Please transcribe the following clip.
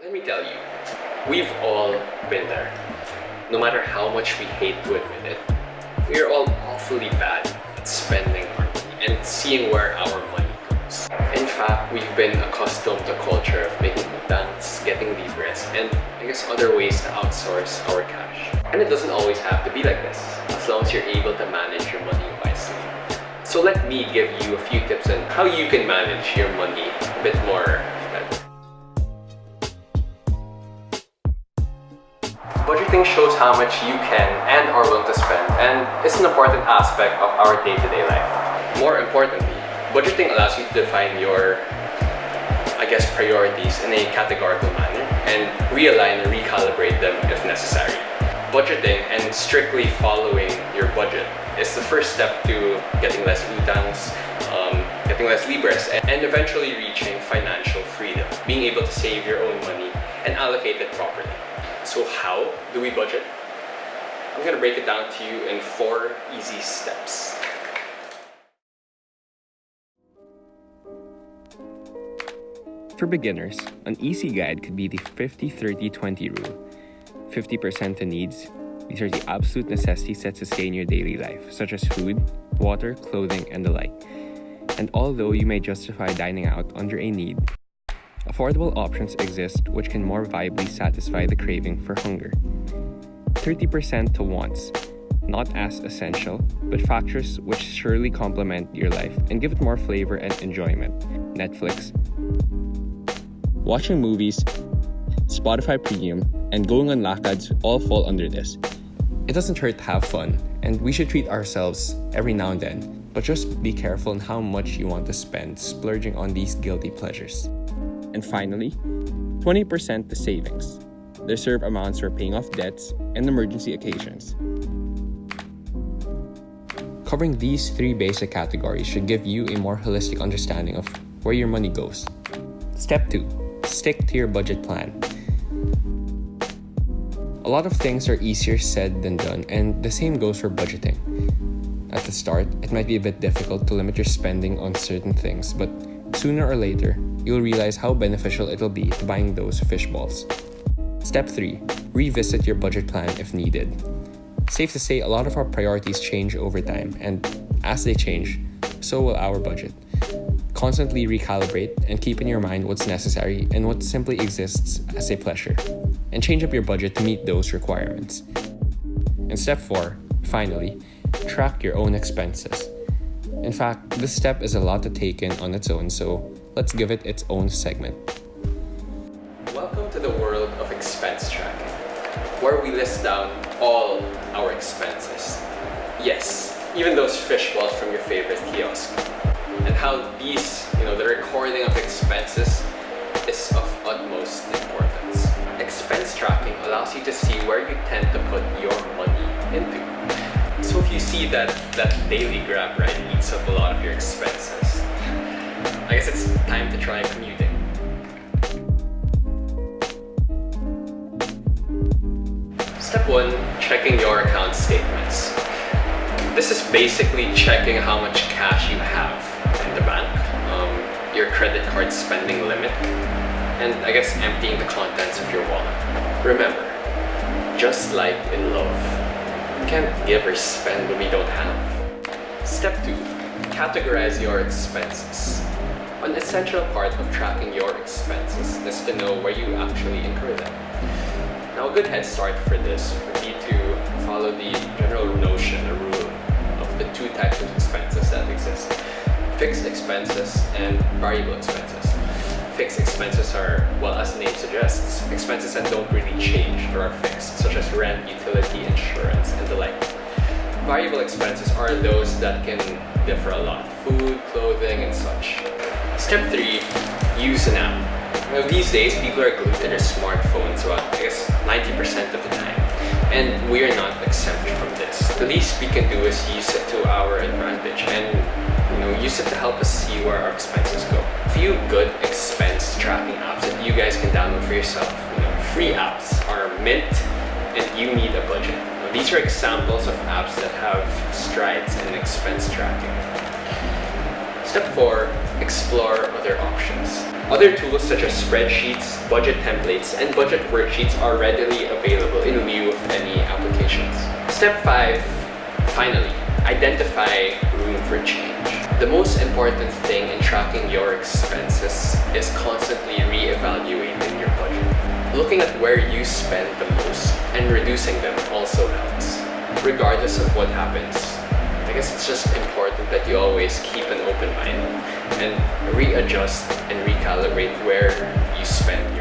Let me tell you, we've all been there. No matter how much we hate to admit it, we are all awfully bad at spending our money and seeing where our money goes. In fact, we've been accustomed to a culture of making utangs, getting libres, and I guess other ways to outsource our cash. And it doesn't always have to be like this, as long as you're able to manage your money wisely. So let me give you a few tips on how you can manage your money a bit more better. Budgeting shows how much you can and are willing to spend, and it's an important aspect of our day-to-day life. More importantly, budgeting allows you to define your, priorities in a categorical manner and realign and recalibrate them if necessary. Budgeting and strictly following your budget is the first step to getting less utangs, getting less libres, and eventually reaching financial freedom, being able to save your own money and allocate it properly. So how do we budget? I'm going to break it down to you in 4 easy steps. For beginners, an easy guide could be the 50-30-20 rule. 50% to needs. These are the absolute necessities that sustain your daily life, such as food, water, clothing, and the like. And although you may justify dining out under a need, affordable options exist which can more viably satisfy the craving for hunger. 30% to wants, not as essential, but factors which surely complement your life and give it more flavor and enjoyment. Netflix, watching movies, Spotify Premium, and going on lakads all fall under this. It doesn't hurt to have fun, and we should treat ourselves every now and then, but just be careful on how much you want to spend splurging on these guilty pleasures. And finally, 20% to savings. The reserve amounts for paying off debts and emergency occasions. Covering these 3 basic categories should give you a more holistic understanding of where your money goes. Step 2. Stick to your budget plan. A lot of things are easier said than done, and the same goes for budgeting. At the start, it might be a bit difficult to limit your spending on certain things, but sooner or later, you'll realize how beneficial it'll be to buying those fish balls. Step 3. Revisit your budget plan if needed. Safe to say, a lot of our priorities change over time, and as they change, so will our budget. Constantly recalibrate and keep in your mind what's necessary and what simply exists as a pleasure, and change up your budget to meet those requirements. And step 4, finally, track your own expenses. In fact, this step is a lot to take in on its own, so let's give it its own segment. Welcome to the world of expense tracking, where we list down all our expenses. Yes, even those fish balls from your favorite kiosk. And how these, the recording of expenses is of utmost importance. Expense tracking allows you to see where you tend to put your money into. So if you see that daily grab ride eats up a lot of your expenses, I guess it's time to try commuting. Step 1, checking your account statements. This is basically checking how much cash you have in the bank, your credit card spending limit, and I guess emptying the contents of your wallet. Remember, just like in love, we can't give or spend what we don't have. Step 2, categorize your expenses. An essential part of tracking your expenses is to know where you actually incur them. Now, a good head start for this would be to follow the general notion or rule of the 2 types of expenses that exist: fixed expenses and variable expenses. Fixed expenses are, well, as the name suggests, expenses that don't really change or are fixed, such as rent, utility, insurance, and the like. Variable expenses are those that can differ a lot: food, clothing, and such. Step 3, use an app. Now, these days, people are glued to their smartphones about, 90% of the time. And we are not exempt from this. The least we can do is use it to our advantage and use it to help us see where our expenses go. A few good expense tracking apps that you guys can download for yourself. Free apps are Mint and You Need a Budget. Now, these are examples of apps that have strides in expense tracking. Step 4, explore other options. Other tools such as spreadsheets, budget templates, and budget worksheets are readily available in lieu of any applications. Step 5, finally, identify room for change. The most important thing in tracking your expenses is constantly re-evaluating your budget. Looking at where you spend the most and reducing them also helps. Regardless of what happens, I guess it's just important that you always keep an open mind and readjust and recalibrate where you spend your